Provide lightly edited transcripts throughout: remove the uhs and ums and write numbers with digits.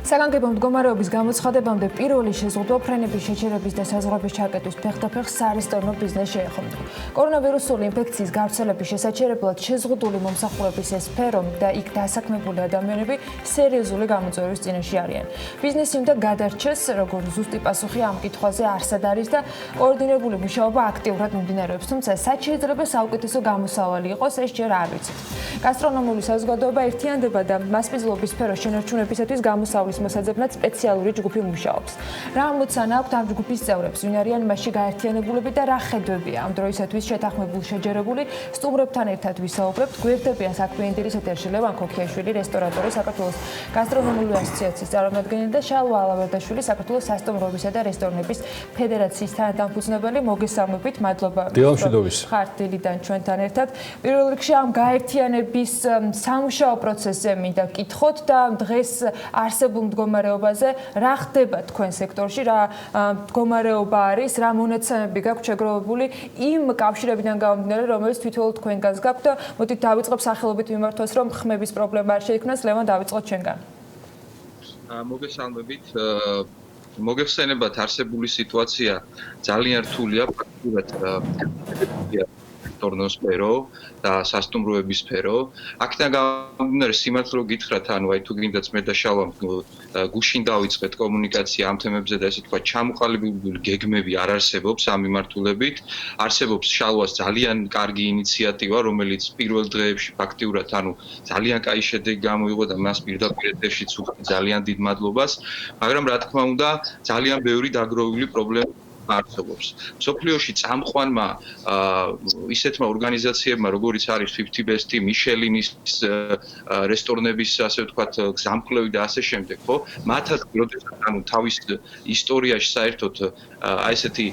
საგანგებო მდგომარეობის გამოცხადებამდე პირველი შეზღუდვა ფრენების, შეჩერების და საზღვრების ჩაკეტვის ფეხდაფეხ სარესტორნო ბიზნესს შეეხო. კორონავირუსული ინფექციის გავრცელების შესაჩერებლად შეზღუდული მომსახურების სფერო და იქ დასაქმებული ადამიანები სერიოზული გამოწვევის წინაშე არიან. ბიზნესი უნდა გადარჩეს, როგორ ზუსტი პასუხი ამ კითხვაზე არსად არის და კოორდინირებული მუშაობა აქტიურად მიმდინარეობს, თუმცა საჩერებლად საუკეთესო გამოსავალი იყოს, ეს ჯერ არ ვიცით. გასტრონომიული საზოგადოება ერთიანდება და მასპინძლობის სფეროს შენარჩუნებისათვის გამოსავლის მოსაძებნად სპეციალური ჯგუფი მუშაობს. რა ამოცანა აქვთ ამ ჯგუფის წევრებს, ვინ არიან მასში გაერთიანებულები და რა ხედვებია ამ დროისათვის შეთანხმებულ შეჯერებული სტუმრებთან ერთად ვისაუბრებთ. გვერდებიან საქმე ინტერესად ლევან ქოქიაშვილი, რესტორატორი, საქართველოს გასტრონომიული ასოციაციის წარმომადგენელი და შალვა ალავერდაშვილი, საქართველოს სასტუმროებისა და რესტორნების ფედერაციის თანადამფუძნებელი. მოგესალმებით, მადლობა. ხართ დილიდან ჩვენთან ერთად. პირველ რიგში ამ გაერთიანების სამუშაო პროცესზე მინდა გკითხოთ და დღეს არსებულ მდგომარეობაზე რა ხდება თქვენ სექტორში, რა მდგომარეობა არის, რა მონაცემები გაქვთ შეგროვებული იმ კავშირებიდან გამომდინარე, რომელიც თვითონ თქვენგანს გაქვთ და მოდით დავიწყებ სახელობით მიმართვას, რომ ხმების პრობლემა არ შეიქმნას. ლევან, დავიწყოთ ჩვენგან. მოგესალმებით. მოგეხსენებათ, არსებული სიტუაცია ძალიან რთულია, პრაქტიკულად სარესტორნო სფერო და სასტუმროების სფერო. აქედან გამომდინარე, სიმართლე გითხრათ, ანუ აი თუ გინდათ მე და შალვამ გუშინ დავიწყეთ კომუნიკაცია ამ თემებზე და ესე თქვა ჩამოყალიბებული გეგმები არ არსებობს ამ მიმართულებით. არსებობს შალვას ძალიან კარგი ინიციატივა, რომელიც პირველ დღეებში ფაქტიურად ანუ ძალიან კაი შედეგი გამოიღო და მას პირდაპირ ეთერშიც უხდი ძალიან დიდ მადლობას, მაგრამ რა თქმა უნდა, ძალიან ბევრი დაგროვილი პრობლემა არსებობს. მსოფლიოში წამყვანმა ისეთმა ორგანიზაციებმა, როგორიც არის 50 Best, მიშელინის რესტორნების, ასე ვთქვათ, გზამკვლევი და ასე შემდეგ, ხო? მათაც როდესაც ანუ თავის ისტორიაში საერთოდ აი ესეთი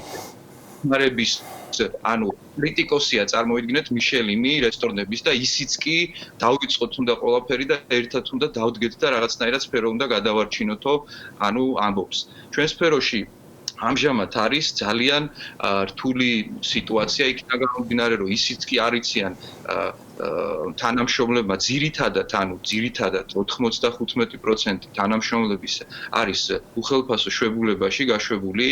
ფრენების ანუ კრიტიკოსია წარმოიდგინეთ მიშელინი რესტორნების და ისიც კი დავიწყოთ უნდა ყველაფერი და ერთად უნდა დავდგეთ და რაღაცნაირად სფერო უნდა გადავარჩინოთო, ანუ ამბობს. ჩვენ სფეროში ამჟამად არის ძალიან რთული სიტუაცია, იქიდან გამომდინარე, რომ ისიც კი არ იციან თანამშრომლებმა ძირითადად 95% თანამშრომლების არის უხელფასო შვებულებაში გაშვებული.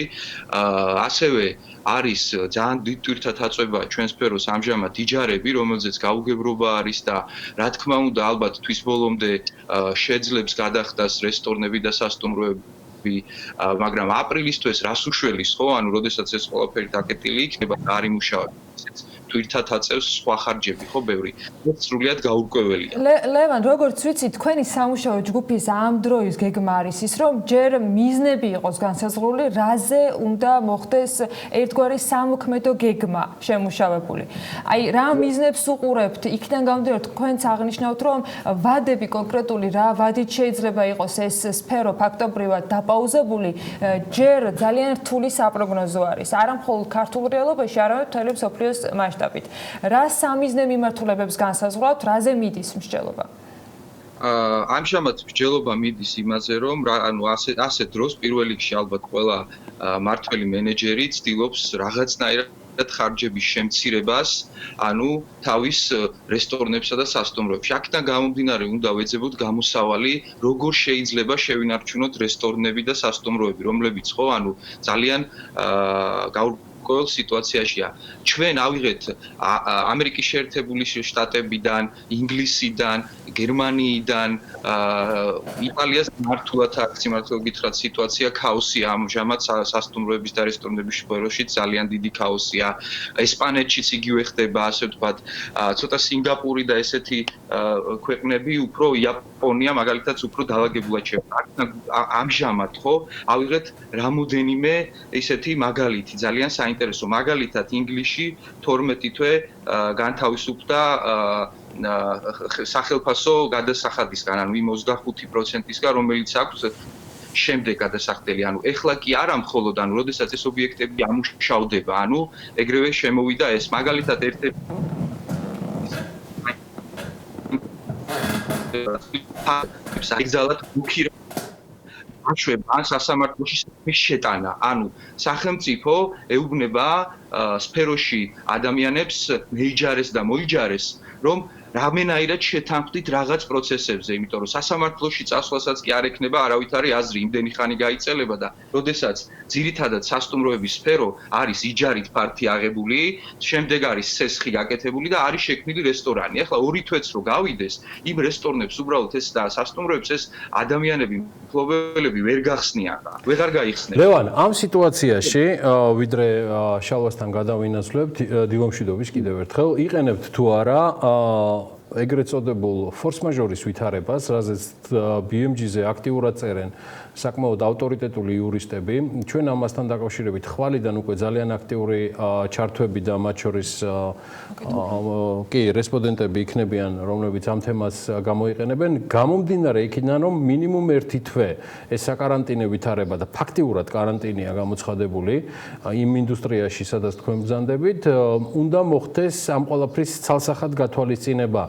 ასევე არის ძალიან დიდ ტვირთად აწვება ჩვენ სფეროს ამჟამად იჯარები, რომელზეც გაუგებრობა არის და რა თქმა უნდა, ალბათ თვის ბოლომდე შეძლებს გადახდას რესტორნები და სასტუმროები. მაგრამ აპრილისთვის რას უშველის, ხო? ანუ როდესაც ეს ყველაფერი დაკეტილი იქნება და არ იმუშავებს, თვირთად აწევს სხვა ხარჯები, ხო, ბევრი. ეს სრულიად გაურკვეველია. ლევან, როგორც ვიცი, თქვენი სამუშაო ჯგუფის ამ დროის გეგმა არის ის, რომ ჯერ მიზნები იყოს განსაზღვრული, რაზე უნდა მოხდეს ერთგვარი სამოქმედო გეგმა შემუშავებული. აი, რა მიზნებს უყურებთ? იქიდან გამომდინარე, თქვენც აღნიშნავთ, რომ ვადები კონკრეტული რა ვადით შეიძლება იყოს ეს სფერო ფაქტობრივად დაპაუზებული, ჯერ ძალიან რთული საპროგნოზო არის. არა მხოლოდ ქართულ რეალობაში, არამედ მთელი მსოფლიოს მასშტაბით. რა სამიზნე მიმართულებებს განსაზღვრავთ, რაზე მიდის მსჯელობა? ამჟამად მსჯელობა მიდის იმაზე, რომ ანუ ასე დროს პირველ რიგში ალბათ ყველა მართველი მენეჯერი ცდილობს რაღაცნაირად ხარჯების შემცირებას, ანუ თავის რესტორნებსა და სასტუმროებში. აქედან გამომდინარე, უნდა ვეძებოთ გამოსავალი, როგორ შეიძლება შევინარჩუნოთ რესტორნები და სასტუმროები, რომლებიც ხო, ანუ ძალიან ყოველ სიტუაციაშია. ჩვენ ავიღეთ ამერიკის შეერთებული შტატებიდან, ინგლისიდან, გერმანიიდან, იტალიას მართულად აქ სიმართლე გითხრათ სიტუაცია ქაოსია ამჟამად სასტუმროების და რესტორნების სფეროში ძალიან დიდი ქაოსია. ესპანეთშიც იგივე ხდება, ასე ვთქვათ, ცოტა სინგაპური და ესეთი ქვეყნები უფრო იაპონია მაგალითად უფრო დაალაგებულად შეხვდა. ამჟამად ხო ავიღეთ რამოდენიმე ესეთი მაგალითი ძალიან საინტერესო. მაგალითად ინგლისში 12 თვე განთავისუფლდა სახელფასო გადასახადისგან, ანუ იმ 25%-ისგან, რომელიც აქვს შემდეგ გადასახდელი. ანუ ეხლა კი არა მხოლოდ, ანუ როდესაც ეს ობიექტები ამუშავდება, ანუ ეგრევე შემოვიდა ეს. მაგალითად ერთ-ერთი საიგზალად ბუქირება აშვება ან სასამართლოში შეტანა. ანუ სახელმწიფო ეუბნება სფეროში ადამიანებს მეიჯარეს და მოიჯარეს, რომ რამენაირად შეთანხმდით რაღაც პროცესებზე, იმიტომ რომ სასამართლოში წასვლასაც კი არ ექნება არავითარი აზრი, იმდენი ხანი გაიწელება და როდესაც ძირითადად სასტუმროების სფერო არის იჯარით ფართი აღებული, შემდეგ არის სესხი გაკეთებული და არის შექმნილი რესტორანი. ახლა ორი თვეც რო გავიდეს, იმ რესტორნებს უბრალოდ ეს და სასტუმროებს ეს ადამიანები, მფლობელები ვერ გახსნიან და ვეღარ გაიხსნიან. ლევან, ამ სიტუაციაში, ვიდრე შალვასთან გადავინაცვლებთ დილომშვიდობის კიდევ ერთხელ, იყენებთ თუ არა ეგრეთ წოდებულ ფორს-მაჟორის ვითარებას, რაზეც BMG-ზე აქტიურად წერენ საკმაოდ ავტორიტეტული იურისტები. ჩვენ ამასთან დაკავშირებით ხვალიდან უკვე ძალიან აქტიური ჩართვები და მათ შორის კი რესპონდენტები იქნებიან, რომლებიც ამ თემას გამოიყენებენ. გამომდინარე იქიდან, რომ მინიმუმ 1 თვე ეს საკარანტინე ვითარება და ფაქტიურად კარანტინია გამოცხადებული იმ ინდუსტრიაში, სადაც თქვენ ბრძანდებით, უნდა მოხდეს ამ ყველაფრის ცალსახად გათვალისწინება.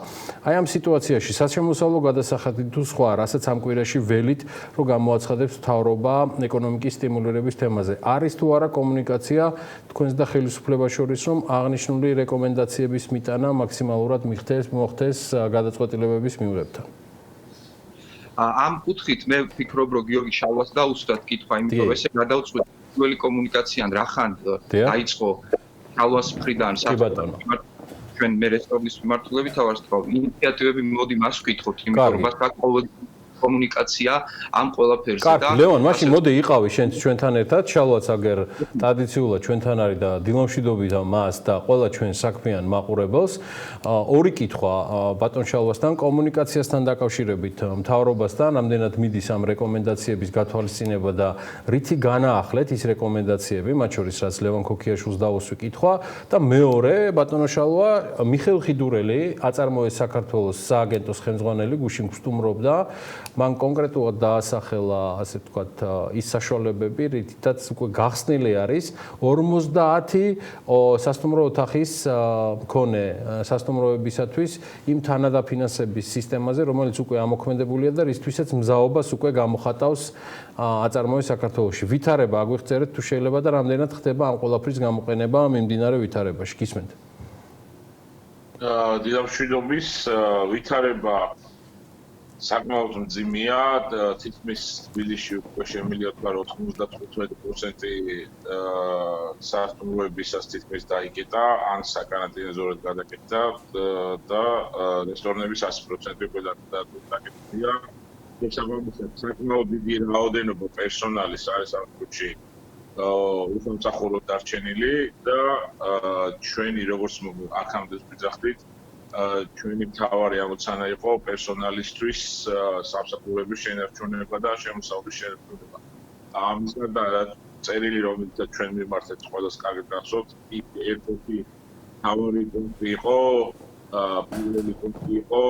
აი ამ სიტუაციაში საშემოსავლო გადასახადი თუ სხვა, რასაც ამ კვირაში ველით, რომ გამოაცხადებს მთავრობა ეკონომიკის სტიმულირების თემაზე. არის თუ არა კომუნიკაცია თქვენს და ხელისუფლებას შორის, რომ აღნიშნული რეკომენდაციების მიტანა მაქსიმალურად მოხდეს გადაწყვეტილებების მიღებთან? ამ კუთხით მე ვფიქრობ, რომ გიორგი შალვას დაუსვათ კითხვა, იმიტომ რომ ესე გადავწყვეტ პირველი კომუნიკაციამ რახან დაიწყო შალვას მხრიდან ჩვენ მე რესტორნის მიმართულებით ავარს თქვა, ინიციატივები მოდი მას ვკითხოთ, იმიტომ რომ მას ყოველ კომუნიკაცია ამ ყველაფერზე და ლევან, მაშინ მოდი იყავი შენ ჩვენთან ერთად, შალვაც აგერ ტრადიციულად ჩვენთან არის და დილომშვიდობით მას და ყველა ჩვენ საქმიან მაყურებელს. ორი კითხვა ბატონ შალვასთან კომუნიკაციასთან დაკავშირებით მთავრობასთან, ამდენად მიდის ამ რეკომენდაციების გათვალისწინება და რითი განაახლეთ ის რეკომენდაციები, მათ შორის რაც ლევან ქოქიაშვილს დაუსვი კითხვა და მეორე ბატონო შალვა, მიხეილ ხიდურელი აწარმოეს საქართველოს სააგენტოს ხელმძღვანელი გუშინ გსტუმრობდა. მან კონკრეტულად დაასახელა, ასე ვთქვათ, ის საშუალებები, რითაც უკვე გახსნილი არის 50 სასტუმრო ოთახის მქონე სასტუმროებისათვის იმ თანადაფინანსების სისტემაზე, რომელიც უკვე ამოქმედებულია და რისთვისაც მზაობას უკვე გამოხატავს აწარმოეს საქართველოში. ვითარება აგვიხსენეთ თუ შეიძლება და რამდენად ხდება ამ ყველაფრის გამოყენება მიმდინარე ვითარებაში. გისმენთ? დილამშვიდობის ვითარება საკმაოდ მძიმეა, თითქმის თბილისში უკვე შემიძლია თქვა 95% სასტუმროებისას თითქმის დაიკეტა, ან საკარანტინო ზონად გადაკეტა და რესტორნების 100% უკვე დაკეტილია. შესაბამისად, საკმაოდ დიდი რაოდენობა პერსონალის არის ამ ჯგუფში უსამსახუროდ დარჩენილი და ჩვენი როგორც აქამდე ვიძახდით, ჩვენი მთავარი ამოცანა იყო პერსონალისთვის სამსახურების შენარჩუნება და შემოსავლის შენარჩუნება. ამისგან და წერილი, რომელსაც ჩვენ მიმართეთ ყველას კარგად გახსოვთ, ერთ-ერთი მთავარი პუნქტი იყო, პირველი პუნქტი იყო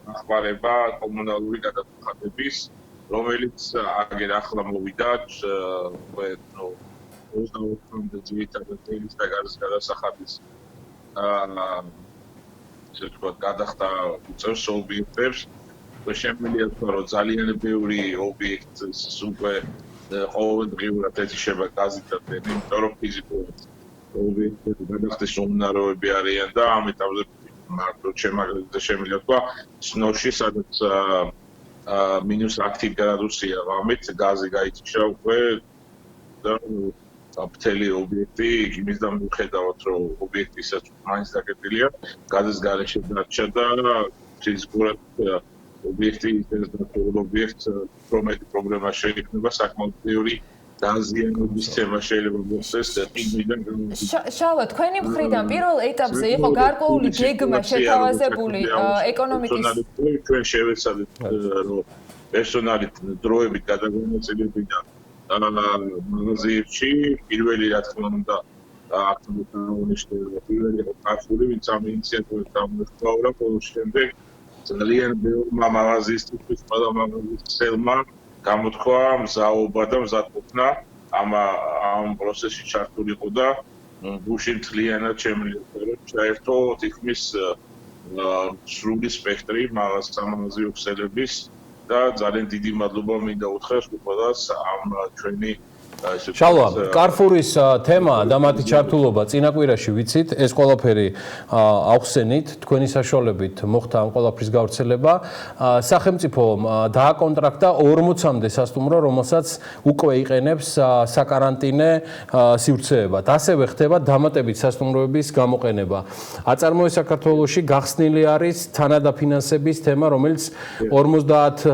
დახმარება კომუნალური გადაწყვეტების, რომელიც აგერ ახლა მოვიდა, უკვე 24-მდე ძირითადად წელის და გადასახადის გადახდა უწევს ობიექტებს. შემიძლია თქვა, რომ ძალიან ბევრი ობიექტს უკვე ყოველდღიურად ეთიშება გაზეთად, იმიტომ რომ ფიზიკურად ობიექტები გადახდის უნაროები არიან და ამ ეტაპზე მარტო შემიძლია თქვა, სნოში, სადაც მინუს 10 გრადუსია, ამით გაზი გაიწიშა უკვე და მთელი ობიექტი იმის და მიუხედავად, რომ ობიექტისაც მაინც დაკეტილია, გაზის გარეშე დარჩა და ფიზიკურად ობიექტი ის ობიექტს რომელი პრობლემა შეიქმნება საკმაოდ ბევრი დაზიანების თემა შეიძლება მოხდეს ყიდმიდან შალვა, თქვენი მხრიდან პირველ ეტაპზე იყო გარკვეული გეგმა შეთავაზებული ეკონომიკის ჩვენ შევეცადეთ რომ პერსონალით დროებით გადაგონაწილებინა მაღაზიებში პირველი რა თქმა უნდა პირველი იყო კახური, ვინც ამ ინიციატივას გამოეხმაურა, ხოლო შემდეგ ძალიან ბევრმა მაღაზიისთვის ყველა მაღაზიის ხელმა გამოთქვა მზაობა და მზადყოფნა ამ პროცესში ჩართულიყო და გუშინ მთლიანად შემიძლია ჩაერთო თითქმის სრული სპექტრი სამაღაზიო ქსელების და ძალიან დიდი მადლობა მინდა უთხრას ყველას ამ ჩვენი შალვა, კარფურის თემა და მათი ჩართულობა წინაკვირაში ვიცით, ეს ყველაფერი ახსენით, თქვენი საშუალებით მოხდა ამ ყველაფრის გავრცელება. სახელმწიფო დააკონტრაქტა 40-მდე სასტუმრო, რომელსაც უკვე იყენებს საკარანტინე სივრცეებად. ასევე ხდება დამატებით სასტუმროების გამოყენება. აწარმოეს საქართველოში გახსნილი არის თანადაფინანსების თემა, რომელიც 50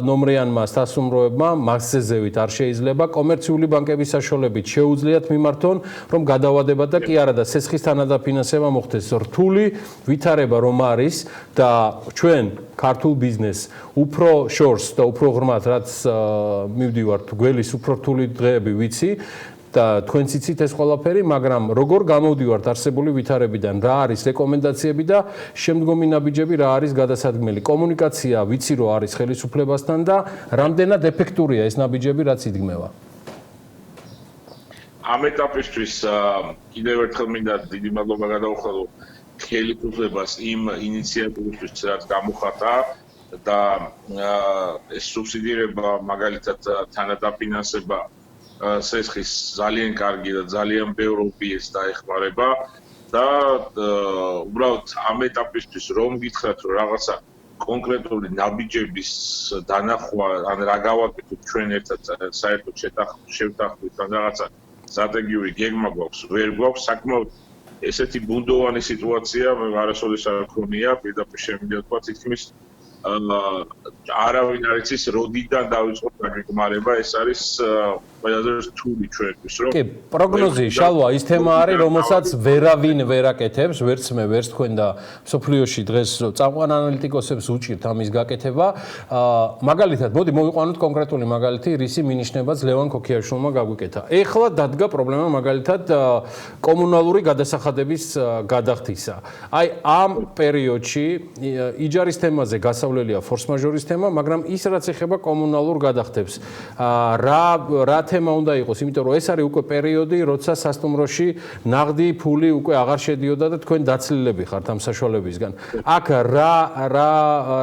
ნომრიანმა სასტუმროებმა მასზევით არ შეიძლება კომერციული ბანკების საშუალებით შეუძლიათ მიმართონ, რომ გადავადება და კი არა და სესხის თანადაფინანსება მოხდეს. რთული ვითარება რომ არის და ჩვენ ქართულ ბიზნესს უფრო შორს და უფრო ღრმად რაც მივდივართ გველის უფრო რთული დღეები ვიცი და თქვენც იცით ეს ყველაფერი, მაგრამ როგორ გამოვდივართ არსებული ვითარებიდან, რა არის რეკომენდაციები და შემდგომი ნაბიჯები, რა არის გადასადგმელი. კომუნიკაცია ვიცი რომ არის ხელისუფლებასთან და რამდენად ეფექტურია ეს ნაბიჯები, რაც იდგმევა. ამ ეტაპისთვის კიდევ ერთხელ მინდა დიდი მადლობა გადავხადო ხელისუფლებას იმ ინიციატივისთვის, რაც გამოხატა და ეს სუბსიდირება, მაგალითად თანადაფინანსება სესხის ძალიან კარგი და ძალიან ბევრ ობიექტს დაეხმარება და უბრალოდ ამ ეტაპისთვის რომ გითხრათ რომ რაღაცა კონკრეტული ნაბიჯების დანახვა ან რა გავაკეთოთ ჩვენ ერთად საერთოდ შევთანხმდით ან რაღაცა სტრატეგიული გეგმა გვაქვს, ვერ გვაქვს საკმაოდ ესეთი ბუნდოვანი სიტუაცია, მე არასოდეს არ მქონია, პირდაპირ შემიძლია თქვა თითქმის არავინ არ იცის როდიდან დავიწყოთ დაგეგმარება, ეს არის ყველაზე რთული ჩვენთვის, რომ კი, პროგნოზი, შალვა, ის თემა არის, რომელსაც ვერავინ ვერ აკეთებს, ვერც მე, ვერც თქვენ და მსოფლიოში დღეს წამყვან ანალიტიკოსებს უჭირთ ამის გაკეთება. მაგალითად, მოდი მოვიყვანოთ კონკრეტული მაგალითი, რისი მინიშნებაც ლევან ქოქიაშვილმა გაგვიკეთა. ეხლა დადგა პრობლემა მაგალითად კომუნალური გადასახადების გადახდისა. აი, ამ პერიოდში იჯარის თემაზე გასავლელია ფორს-მაჟორის თემა, მაგრამ ის რაც ეხება კომუნალურ გადახდებს. რა თემა უნდა იყოს, იმიტომ რომ ეს არის უკვე პერიოდი, როცა სასტუმროში ნაღდი ფული უკვე აღარ შედიოდა და თქვენ დაცლილები ხართ ამ საშუალებისგან. აქ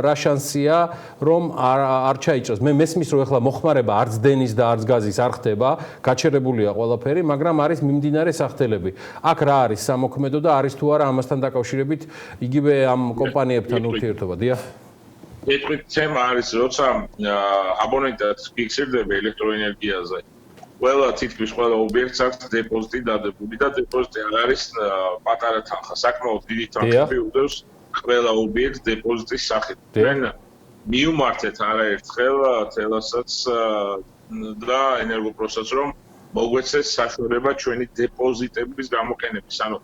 რა შანსია, რომ არ ჩაიჭრას. მე მესმის, რომ ეხლა მოხმარება არც დენის და არც გაზის არ ხდება, გაჩერებულია ყველაფერი, მაგრამ არის მიმდინარე სახთელები. აქ რა არის სამოქმედო და არის თუ არა ამასთან დაკავშირებით იგივე ამ კომპანიებთან ურთიერთობა, დიახ? ეთქვით თემა არის, როცა აბონენტად ფიქსირდება ელექტროენერგიაზე, თითქმის ყველა ობიექტს აქვს დეპოზიტი დადებული და დეპოზიტი არ არის პატარა თანხა, საკმაოდ დიდი თანხები უდევს ყველა ობიექტს დეპოზიტის სახით. ჩვენ მივმართეთ არაერთხელ თელასაც და ენერგოპროსას, რომ მოგვეცეს საშუალება ჩვენი დეპოზიტების გამოყენების. ანუ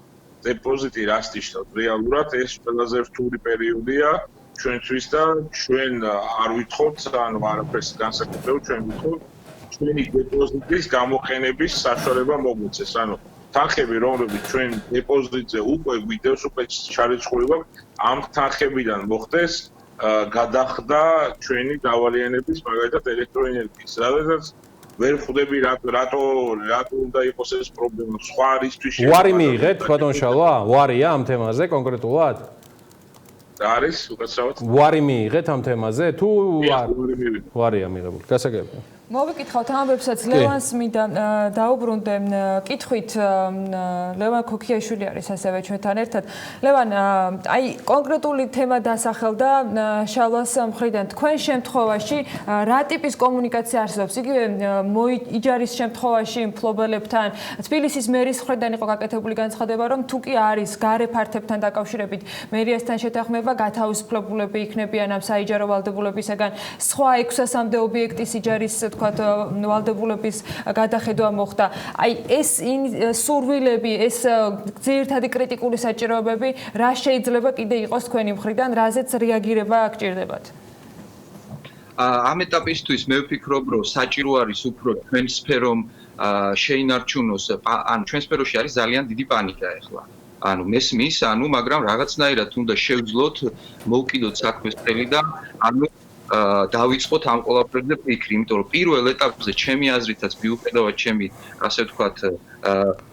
დეპოზიტი რას ნიშნავს რეალურად, ეს ყველაზე რთული პერიოდია ჩვენთვის და ჩვენ არ ვითხოვთ, ანუ არაფერს განსაკუთრებულ ჩვენ ვითხოვთ ჩვენი დეპოზიტის გამოყენების საშუალება მოგვეცეს. ანუ თანხები, რომლებიც ჩვენ დეპოზიტზე უკვე გვიდევს, უკვე ჩარიცხული გვაქვს, ამ თანხებიდან მოხდეს გადახდა ჩვენი დავალიანების, მაგალითად ელექტროენერგიის. რადგან ვერ ხვდები რატო უნდა იყოს ეს პრობლემა, სხვა რისთვის უარი მიიღეთ, ბატონ შალვა, უარია ამ თემაზე კონკრეტულად? არის უკაცრავად. უარი მიიღეთ ამ თემაზე თუ უარია მიღებული? გასაგებია. მოვიკითხავთ ამბებსაც ლევანს მინდა დაუბრუნდე კითხვით ლევან ქოქიაშვილი არის ასევე ჩვენთან ერთად. ლევან, აი კონკრეტული თემა დასახელდა შალვას მხრიდან. თქვენ შემთხვევაში რა ტიპის კომუნიკაცია არსებობს? იგივე იჯარის შემთხვევაში მფლობელებთან, თბილისის მერის მხრიდან იყო გაკეთებული განცხადება, რომ თუ კი არის გარე ფართებთან დაკავშირებით მერიასთან შეთანხმება, გათავისუფლებულები იქნებიან ამ საიჯარო ვალდებულებისაგან. სხვა 600-მდე ობიექტის იჯარის თქვათ ვალდებულების გადახედვა მოხდა. აი ეს სურვილები, ეს ძირითადი კრიტიკული საჭიროებები რა შეიძლება კიდე იყოს თქვენი მხრიდან, რაზეც რეაგირება გჭირდებათ? ამ ეტაპისთვის მე ვფიქრობ, რომ საჭირო არის უფრო თქვენ სფერომ შეინარჩუნოს, ანუ ჩვენ სფეროში არის ძალიან დიდი პანიკა ახლა. ანუ მესმის, მაგრამ რაღაცნაირად უნდა შევძლოთ, მოვკიდოთ საქმეს წელი და დავიწყოთ ამ ყველაფერზე ფიქრი, იმიტომ რომ პირველ ეტაპზე ჩემი აზრითაც მიუხედავად ჩემი, ასე ვთქვათ,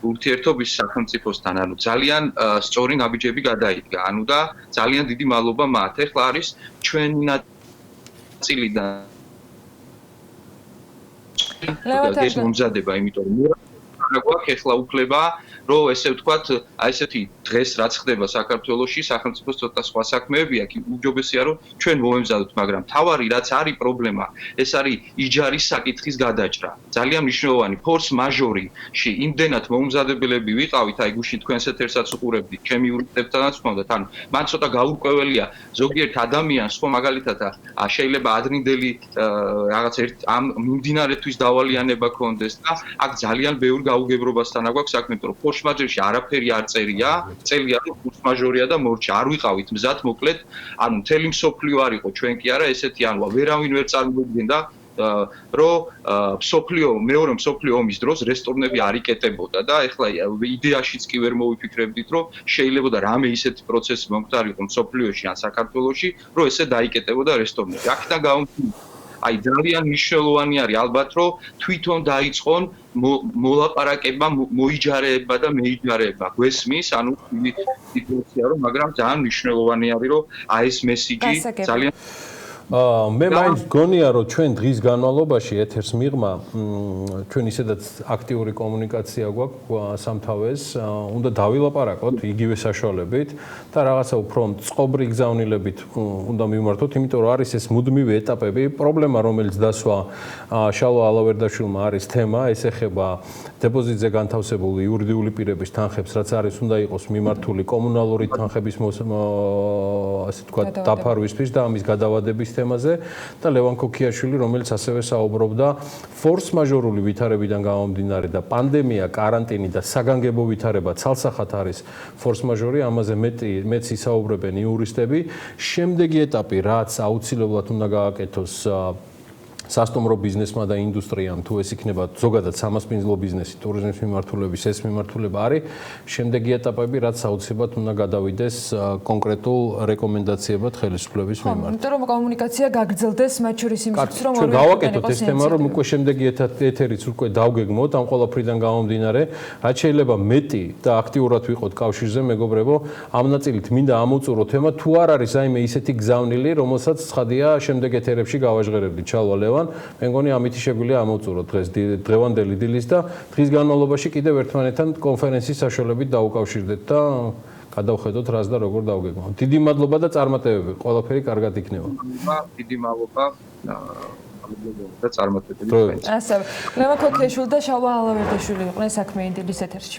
ურთიერთობის სახელმწიფოსთან, ძალიან სწორი ნაბიჯები გადაიდგა, და ძალიან დიდი მადლობა მათ. ეხლა არის ჩვენი ნაწილიდან ეს მომზადება, იმიტომ რომ გვაქვს ეხლა უფლება, რომ ესე ვთქვათ, აი ესეთი დღეს რაც ხდება საქართველოში, სახელმწიფოს ცოტა სხვა საქმეები აქვს, უჯობესია რომ ჩვენ მომემზადოთ, მაგრამ თავარი რაც არის პრობლემა, ეს არის იჯარის საკითხის გადაჭრა. ძალიან მნიშვნელოვანი ფორს მაჟორიში იმდენად მომზადებელები ვიყავით, აი გუშინ თქვენს ეთერსაც უყურებდით, ჩემი ურთიერთობთანაც ხონდათ, ანუ მან ცოტა გაურკვეველია ზოგიერთ ადამიანს, ხო მაგალითად შეიძლება ადრინდელი რაღაც ამ მიმდინარეთვის დავალიანება ქონდეს და აქ ძალიან ბევრ გაუგებრობასთან აქვს საქმე, იმიტომ რომ ფორს მაჟორიში არაფერი არ წერია, წელია რომ ფორს მაჟორია და მორჩა, არ ვიყავით მზად, მოკლედ, ანუ მთელი მსოფლიო არ იყო, ჩვენ კი არა, ესეთი ანვა, ვერავინ ვერ წარმოუდგენდა რომ მეორე მსოფლიო ომის დროს რესტორნები არ იკეტებოდა და ეხლა იდეაშიც კი ვერ მოვიფიქრებდით, რომ შეიძლება რამე ისეთი პროცესი მომხდარიყო მსოფლიოში ან საქართველოში, რომ ესე დაიკეტებოდა რესტორნები. აქედან გამომდინარე, აი ძალიან მნიშვნელოვანი არის ალბათ, რომ თვითონ დაიწყონ მოლაპარაკება, მოიჯარეება და მეიჯარეება. გვესმის, ანუ სიტუაცია რომ, მაგრამ ძალიან მნიშვნელოვანი არის, რომ აი ეს მესიჯი ძალიან მე მაინც გონია რომ ჩვენ დღის განმავლობაში ეთერს მიღმა ჩვენ ისედაც აქტიური კომუნიკაცია გვაქვს სამთავეს უნდა დავილაპარაკოთ იგივე საშუალებით და რაღაცა უფრო წყობრი გზავნილებით უნდა მივმართოთ იმიტომ რომ არის ეს მუდმივი ეტაპები პრობლემა რომელიც დასვა შალვა ალავერდაშვილმა არის თემა ეს ეხება დეპოზიტზე განთავსებული იურიდიული პირების თანხებს რაც არის უნდა იყოს მიმართული კომუნალური თანხების ასე თქვა დაფარვისთვის და ამის გადავადების თემაზე და ლევან ქოქიაშვილი რომელიც ასევე საუბრობდა ფორს მაჟორული ვითარებიდან გამომდინარე და პანდემია, კარანტინი და საგანგებო ვითარება ცალსახად არის ფორს მაჟორი ამაზე მეც ისაუბრებენ იურისტები შემდეგი ეტაპი რაც აუცილებლად უნდა გააკეთოს სასტუმრო ბიზნესმა და ინდუსტრიამ თუ ეს იქნება ზოგადად სამასპინძლო ბიზნესი, ტურიზმის მიმართულების ეს მიმართულება არის, შემდეგი ეტაპები რაც აუცილებლად უნდა გადავიდეს კონკრეტულ რეკომენდაციებად ხელისუფლების მიმართ. იმიტომ რომ კომუნიკაცია გაგრძელდეს მათ შორის იმისთვის რომ ჩვენ გავაკეთოთ ეს თემა რომ უკვე შემდეგი ეთერიც უკვე დავგეგმოთ ამ ყველაფრიდან გამომდინარე, რაც შეიძლება მეტი და აქტიურად ვიყოთ კავშირზე, მეგობრებო, ამ ნაწილით მინდა ამოვწურო თემა თუ არ არის აიმე ისეთი გზავნილი, რომელსაც ცხადია შემდეგ ეთერებში გავაჟღერებდით, ჩალვალე მე მგონი ამით შეგვიძლია ამოვწუროთ დღეს დღევანდელი დილის და დღის განმავლობაში კიდევ ერთმანეთთან კონფერენციის საშუალებით დაუკავშირდეთ და გადავხედოთ რას და როგორ დავგეგმოთ. დიდი მადლობა და წარმატებები. ყველაფერი კარგად იქნება. დიდი მადლობა და წარმატებები. ასევე ლევან ქოქიაშვილი და შალვა ალავერდაშვილი იყვნენ საქმე ინდილის ეთერში.